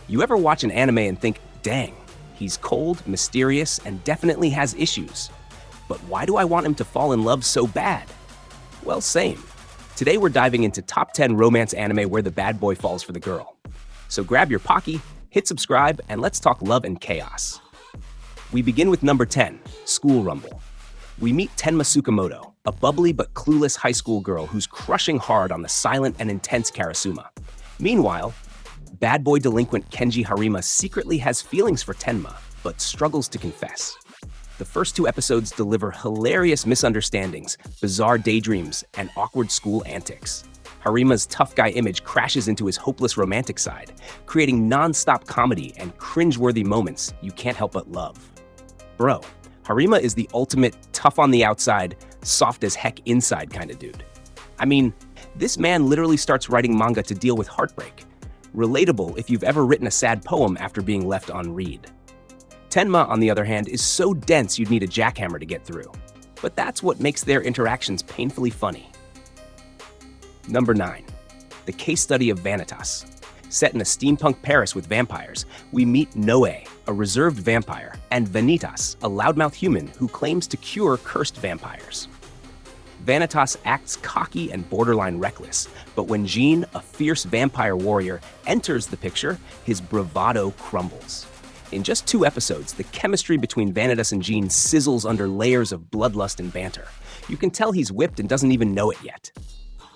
You ever watch an anime and think, dang, he's cold, mysterious, and definitely has issues. But why do I want him to fall in love so bad? Well, same. Today we're diving into top 10 romance anime where the bad boy falls for the girl. So grab your Pocky, hit subscribe, and let's talk love and chaos. We begin with number 10, School Rumble. We meet Tenma Tsukamoto, a bubbly but clueless high school girl who's crushing hard on the silent and intense Karasuma. Meanwhile, bad boy delinquent Kenji Harima secretly has feelings for Tenma, but struggles to confess. The first 2 episodes deliver hilarious misunderstandings, bizarre daydreams, and awkward school antics. Harima's tough guy image crashes into his hopeless romantic side, creating non-stop comedy and cringe-worthy moments you can't help but love. Bro, Harima is the ultimate tough on the outside, soft as heck inside kind of dude. I mean, this man literally starts writing manga to deal with heartbreak. Relatable if you've ever written a sad poem after being left unread. Tenma, on the other hand, is so dense you'd need a jackhammer to get through. But that's what makes their interactions painfully funny. Number 9. The Case Study of Vanitas. Set in a steampunk Paris with vampires, we meet Noe, a reserved vampire, and Vanitas, a loudmouth human who claims to cure cursed vampires. Vanitas acts cocky and borderline reckless, but when Jean, a fierce vampire warrior, enters the picture, his bravado crumbles. In just 2 episodes, the chemistry between Vanitas and Jean sizzles under layers of bloodlust and banter. You can tell he's whipped and doesn't even know it yet.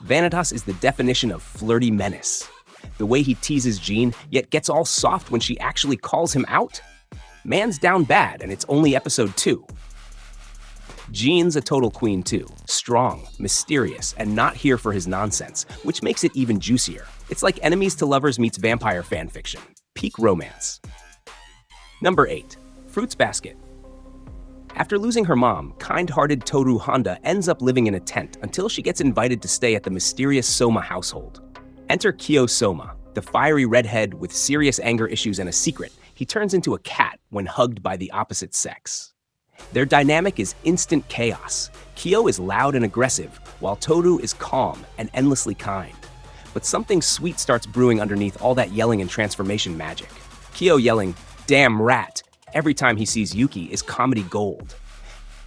Vanitas is the definition of flirty menace. The way he teases Jean, yet gets all soft when she actually calls him out? Man's down bad, and it's only episode 2. Jean's a total queen too. Strong, mysterious, and not here for his nonsense, which makes it even juicier. It's like enemies to lovers meets vampire fanfiction. Peak romance. Number 8. Fruits Basket. After losing her mom, kind-hearted Toru Honda ends up living in a tent until she gets invited to stay at the mysterious Soma household. Enter Kyo Soma, the fiery redhead with serious anger issues and a secret. He turns into a cat when hugged by the opposite sex. Their dynamic is instant chaos. Kyo is loud and aggressive, while Toru is calm and endlessly kind. But something sweet starts brewing underneath all that yelling and transformation magic. Kyo yelling, "Damn rat," every time he sees Yuki is comedy gold.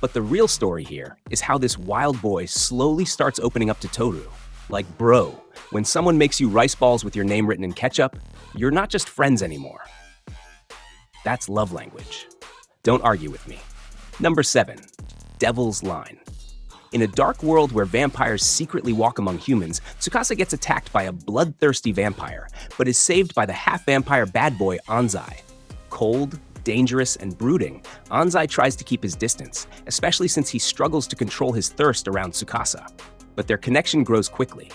But the real story here is how this wild boy slowly starts opening up to Toru. Like, bro, when someone makes you rice balls with your name written in ketchup, you're not just friends anymore. That's love language. Don't argue with me. Number 7. Devil's Line. In a dark world where vampires secretly walk among humans, Tsukasa gets attacked by a bloodthirsty vampire, but is saved by the half-vampire bad boy Anzai. Cold, dangerous, and brooding, Anzai tries to keep his distance, especially since he struggles to control his thirst around Tsukasa. But their connection grows quickly.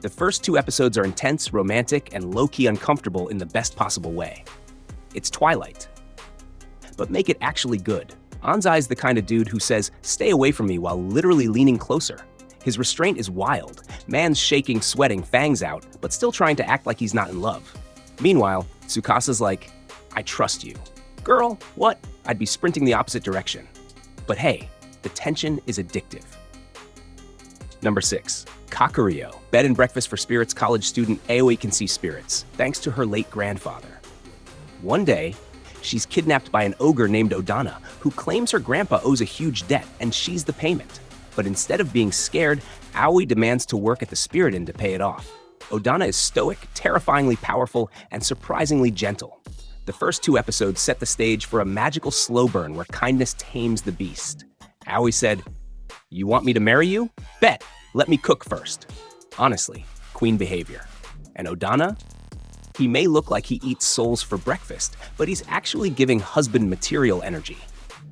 The first 2 episodes are intense, romantic, and low-key uncomfortable in the best possible way. It's Twilight. But make it actually good. Anzai's the kind of dude who says, "Stay away from me," while literally leaning closer. His restraint is wild. Man's shaking, sweating, fangs out, but still trying to act like he's not in love. Meanwhile, Tsukasa's like, "I trust you." Girl, what? I'd be sprinting the opposite direction. But hey, the tension is addictive. Number 6. Kakuriyo. Bed and breakfast for spirits college student Aoi can see spirits, thanks to her late grandfather. One day, she's kidnapped by an ogre named Odana, who claims her grandpa owes a huge debt and she's the payment. But instead of being scared, Aoi demands to work at the Spirit Inn to pay it off. Odana is stoic, terrifyingly powerful, and surprisingly gentle. The first 2 episodes set the stage for a magical slow burn where kindness tames the beast. Aoi said, "You want me to marry you? Bet! Let me cook first." Honestly, queen behavior. And Odana? He may look like he eats souls for breakfast, but he's actually giving husband material energy.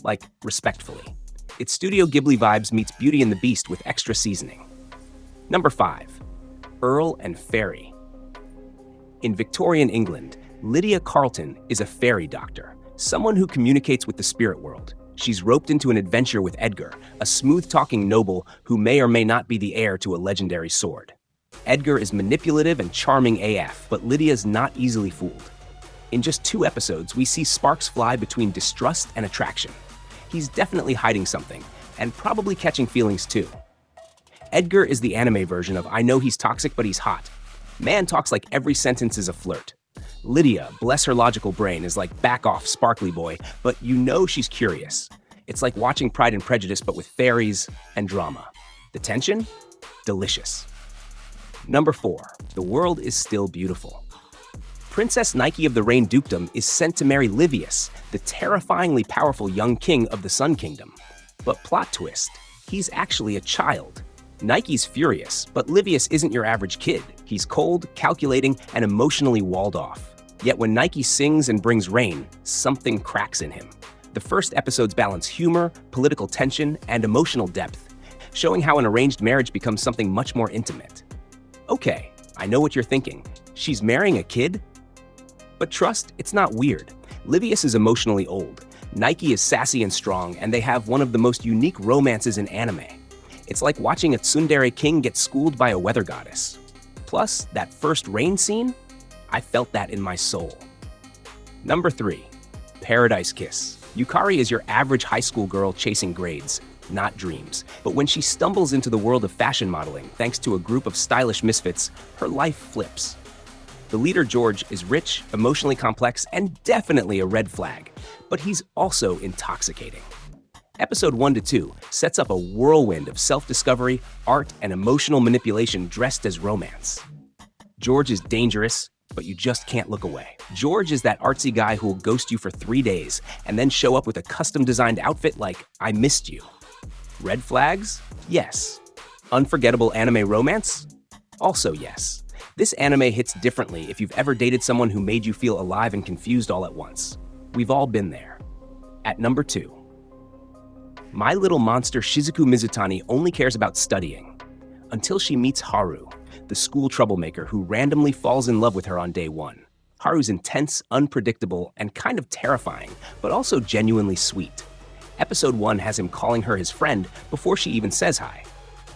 Like, respectfully. It's Studio Ghibli vibes meets Beauty and the Beast with extra seasoning. Number 5. Earl and Fairy. In Victorian England, Lydia Carlton is a fairy doctor, someone who communicates with the spirit world. She's roped into an adventure with Edgar, a smooth-talking noble who may or may not be the heir to a legendary sword. Edgar is manipulative and charming AF, but Lydia's not easily fooled. In just 2 episodes, we see sparks fly between distrust and attraction. He's definitely hiding something, and probably catching feelings too. Edgar is the anime version of "I know he's toxic, but he's hot." Man talks like every sentence is a flirt. Lydia, bless her logical brain, is like back off, sparkly boy, but you know she's curious. It's like watching Pride and Prejudice but with fairies and drama. The tension? Delicious. Number 4. The world is still beautiful. Princess Nike of the Rain Dukedom is sent to marry Livius, the terrifyingly powerful young king of the Sun Kingdom. But plot twist, he's actually a child. Nike's furious, but Livius isn't your average kid. He's cold, calculating, and emotionally walled off. Yet when Nike sings and brings rain, something cracks in him. The first episodes balance humor, political tension, and emotional depth, showing how an arranged marriage becomes something much more intimate. Okay, I know what you're thinking. She's marrying a kid? But trust, it's not weird. Livius is emotionally old, Nike is sassy and strong, and they have one of the most unique romances in anime. It's like watching a tsundere king get schooled by a weather goddess. Plus, that first rain scene? I felt that in my soul. Number 3. Paradise Kiss. Yukari is your average high school girl chasing grades, not dreams. But when she stumbles into the world of fashion modeling thanks to a group of stylish misfits, her life flips. The leader, George, is rich, emotionally complex, and definitely a red flag, but he's also intoxicating. Episode 1 to 2 sets up a whirlwind of self-discovery, art, and emotional manipulation dressed as romance. George is dangerous, but you just can't look away. George is that artsy guy who will ghost you for 3 days and then show up with a custom-designed outfit like, I missed you. Red flags? Yes. Unforgettable anime romance? Also yes. This anime hits differently if you've ever dated someone who made you feel alive and confused all at once. We've all been there. At number 2. My Little Monster Shizuku Mizutani only cares about studying. Until she meets Haru, the school troublemaker who randomly falls in love with her on day 1. Haru's intense, unpredictable, and kind of terrifying, but also genuinely sweet. Episode 1 has him calling her his friend before she even says hi.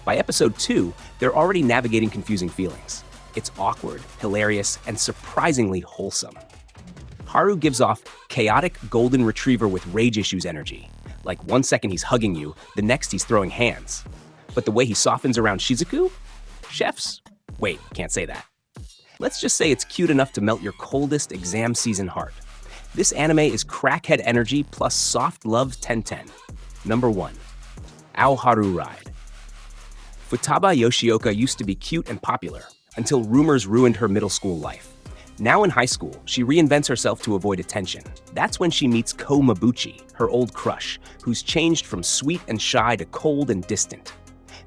By episode 2, they're already navigating confusing feelings. It's awkward, hilarious, and surprisingly wholesome. Haru gives off chaotic golden retriever with rage issues energy. Like 1 second he's hugging you, the next he's throwing hands. But the way he softens around Shizuku? Chefs? Wait, can't say that. Let's just say it's cute enough to melt your coldest exam season heart. This anime is crackhead energy plus soft love 10/10. Number 1. Ao Haru Ride. Futaba Yoshioka used to be cute and popular, until rumors ruined her middle school life. Now in high school, she reinvents herself to avoid attention. That's when she meets Ko Mabuchi, her old crush, who's changed from sweet and shy to cold and distant.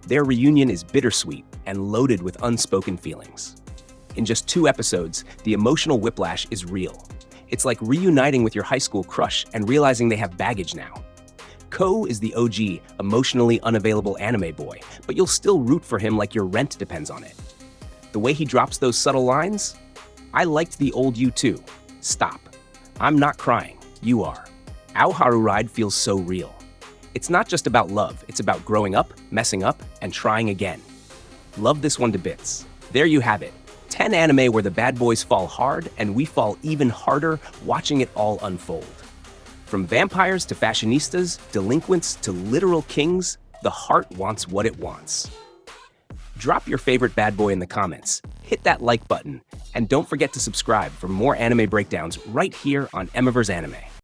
Their reunion is bittersweet and loaded with unspoken feelings. In just 2 episodes, the emotional whiplash is real. It's like reuniting with your high school crush and realizing they have baggage now. Ko is the OG, emotionally unavailable anime boy, but you'll still root for him like your rent depends on it. The way he drops those subtle lines? I liked the old you too. Stop. I'm not crying. You are. Ao Haru Ride feels so real. It's not just about love, it's about growing up, messing up, and trying again. Love this one to bits. There you have it. 10 anime where the bad boys fall hard and we fall even harder watching it all unfold. From vampires to fashionistas, delinquents to literal kings, the heart wants what it wants. Drop your favorite bad boy in the comments, hit that like button, and don't forget to subscribe for more anime breakdowns right here on Emiver's Anime.